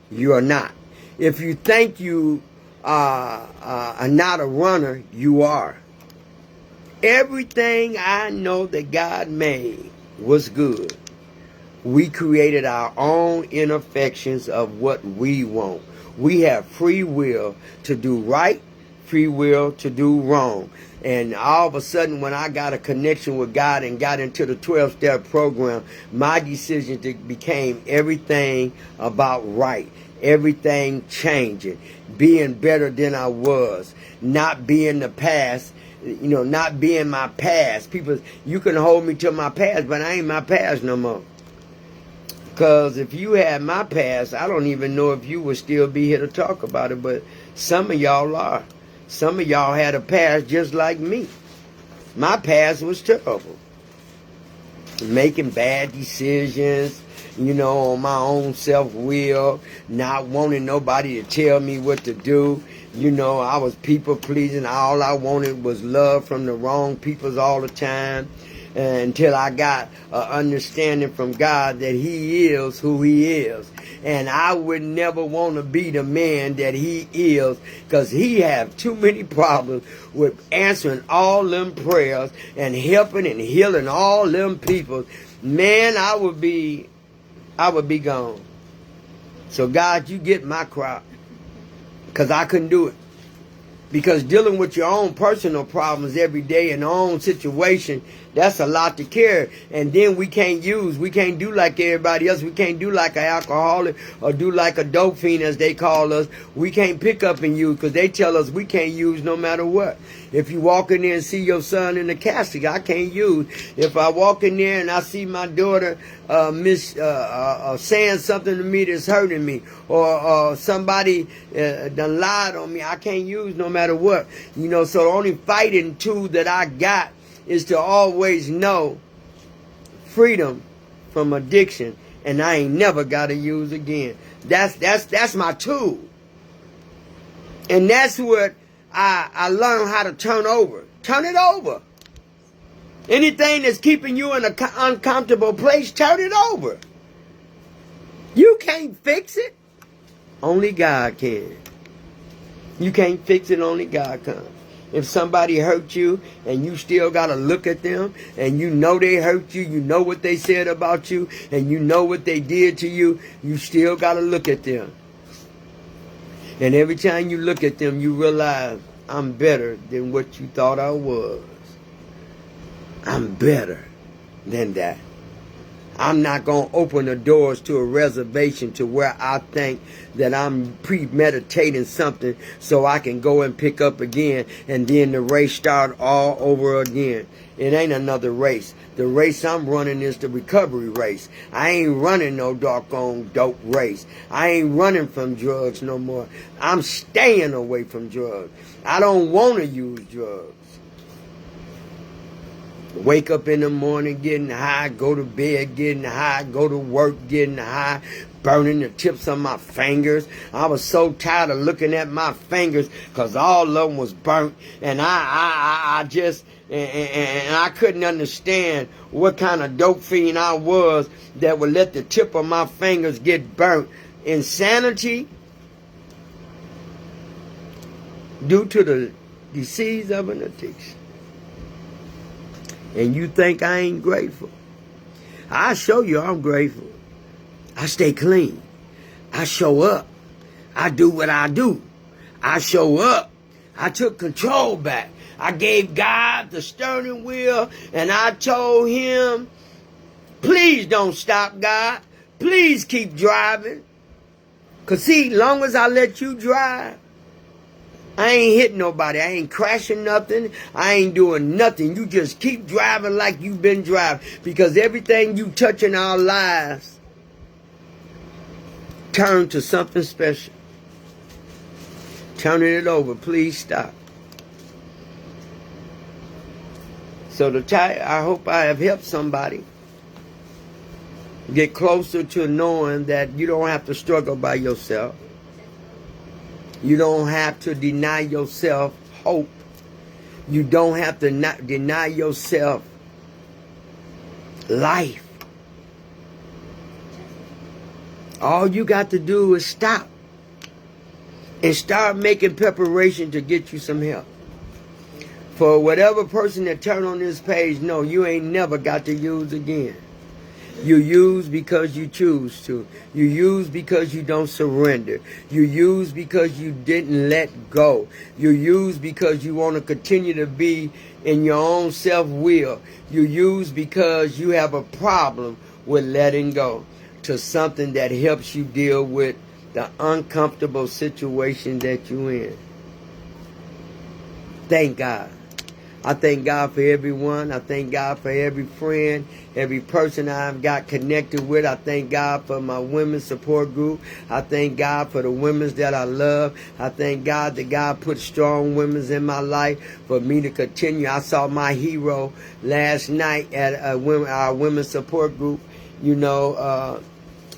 you are not. If you think you are not a runner, you are. Everything I know that God made was good. We created our own imperfections of what we want. We have free will to do right, free will to do wrong. And all of a sudden, when I got a connection with God and got into the 12-step program, my decision became everything about right. Everything changing. Being better than I was. Not being the past. Not being my past. People, you can hold me to my past, but I ain't my past no more. Because if you had my past, I don't even know if you would still be here to talk about it, but some of y'all are. Some of y'all had a past just like me. My past was terrible. Making bad decisions, on my own self-will, not wanting nobody to tell me what to do. I was people-pleasing. All I wanted was love from the wrong peoples all the time. Until I got an understanding from God that He is who He is. And I would never want to be the man that He is, because He have too many problems with answering all them prayers and helping and healing all them people. Man, I would be gone. So God, you get my crop, because I couldn't do it. Because dealing with your own personal problems every day in your own situation, that's a lot to carry. And then we can't do like everybody else. We can't do like an alcoholic or do like a dope fiend, as they call us. We can't pick up and use, because they tell us we can't use no matter what. If you walk in there and see your son in the casket, I can't use. If I walk in there and I see my daughter saying something to me that's hurting me, or somebody done lied on me, I can't use no matter what. So the only fighting tool that I got is to always know freedom from addiction, and I ain't never got to use again. That's my tool. And that's what I learned how to turn over. Turn it over. Anything that's keeping you in an uncomfortable place, turn it over. You can't fix it. Only God can. You can't fix it, only God can. If somebody hurt you and you still got to look at them and you know they hurt you, you know what they said about you, and you know what they did to you, you still got to look at them. And every time you look at them, you realize, I'm better than what you thought I was. I'm better than that. I'm not going to open the doors to a reservation to where I think that I'm premeditating something so I can go and pick up again, and then the race start all over again. It ain't another race. The race I'm running is the recovery race. I ain't running no doggone dope race. I ain't running from drugs no more. I'm staying away from drugs. I don't want to use drugs. Wake up in the morning getting high, go to bed getting high, go to work getting high, burning the tips of my fingers. I was so tired of looking at my fingers because all of them was burnt, and I couldn't understand what kind of dope fiend I was that would let the tip of my fingers get burnt. Insanity due to the disease of an addiction. And you think I ain't grateful? I show you I'm grateful. I stay clean. I show up. I do what I do. I show up. I took control back. I gave God the steering wheel, and I told him, please don't stop, God. Please keep driving. Because see, long as I let you drive, I ain't hitting nobody. I ain't crashing nothing. I ain't doing nothing. You just keep driving like you've been driving. Because everything you touch in our lives turn to something special. Turning it over. Please stop. So I hope I have helped somebody get closer to knowing that you don't have to struggle by yourself. You don't have to deny yourself hope. You don't have to deny yourself life. All you got to do is stop and start making preparation to get you some help. For whatever person that turned on this page, no, you ain't never got to use again. You use because you choose to. You use because you don't surrender. You use because you didn't let go. You use because you want to continue to be in your own self-will. You use because you have a problem with letting go to something that helps you deal with the uncomfortable situation that you're in. Thank God. I thank God for everyone. I thank God for every friend, every person I've got connected with. I thank God for my women's support group. I thank God for the women that I love. I thank God that God put strong women in my life for me to continue. I saw my hero last night at our women's support group. You know,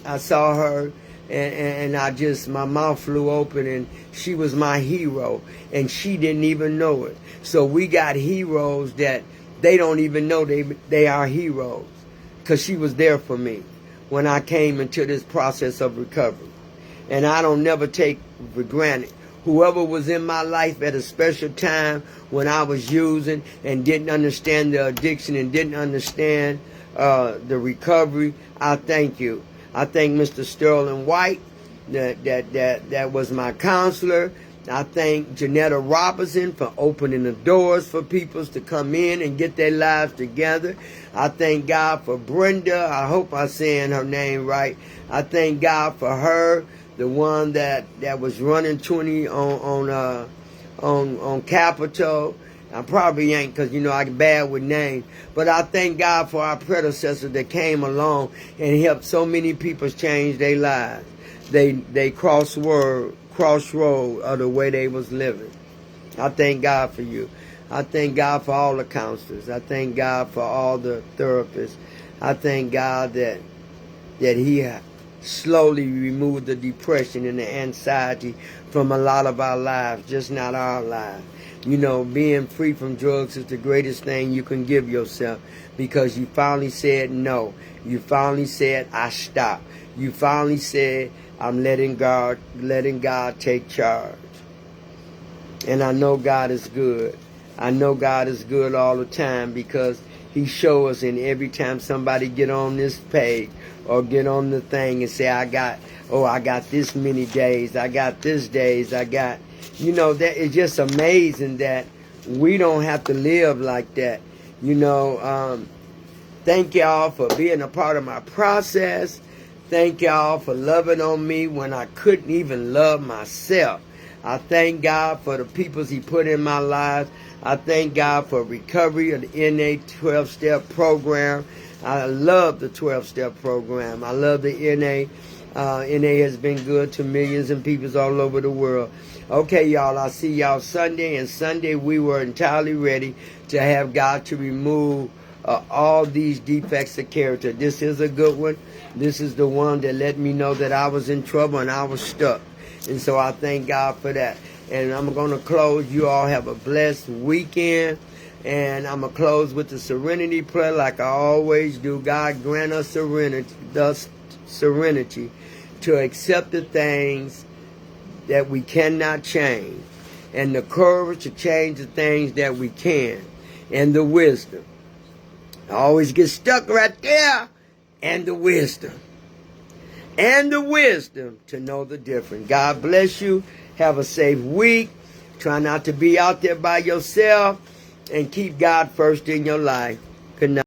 I saw her. And my mouth flew open, and she was my hero, and she didn't even know it. So we got heroes that they don't even know they are heroes, because she was there for me when I came into this process of recovery. And I don't never take for granted whoever was in my life at a special time when I was using and didn't understand the addiction and didn't understand the recovery. I thank you. I thank Mr. Sterling White, that was my counselor. I thank Janetta Robinson for opening the doors for people to come in and get their lives together. I thank God for Brenda. I hope I'm saying her name right. I thank God for her, the one that was running 20 on Capitol. I probably ain't, because, you know, I'm bad with names. But I thank God for our predecessors that came along and helped so many people change their lives. They crossroad of the way they was living. I thank God for you. I thank God for all the counselors. I thank God for all the therapists. I thank God that he slowly removed the depression and the anxiety from a lot of our lives, just not our lives. You know, being free from drugs is the greatest thing you can give yourself, because you finally said no. You finally said, I stop. You finally said, I'm letting God take charge. And I know God is good. I know God is good all the time, because he shows us in every time somebody get on this page or get on the thing and say, I got this many days. I got this days. You know, that is just amazing that we don't have to live like that. You know, thank y'all for being a part of my process. Thank y'all for loving on me when I couldn't even love myself. I thank God for the peoples he put in my life. I thank God for recovery of the NA 12-step program. I love the 12-step program. I love the NA. NA has been good to millions of people all over the world. Okay, y'all, I'll see y'all Sunday. And Sunday we were entirely ready to have God to remove all these defects of character. This is a good one. This is the one that let me know that I was in trouble and I was stuck. And so I thank God for that. And I'm going to close. You all have a blessed weekend. And I'm going to close with the serenity prayer like I always do. God grant us serenity to accept the things that we cannot change, and the courage to change the things that we can, and the wisdom. I always get stuck right there and the wisdom. And the wisdom to know the difference. God bless you. Have a safe week. Try not to be out there by yourself. And keep God first in your life. Good night.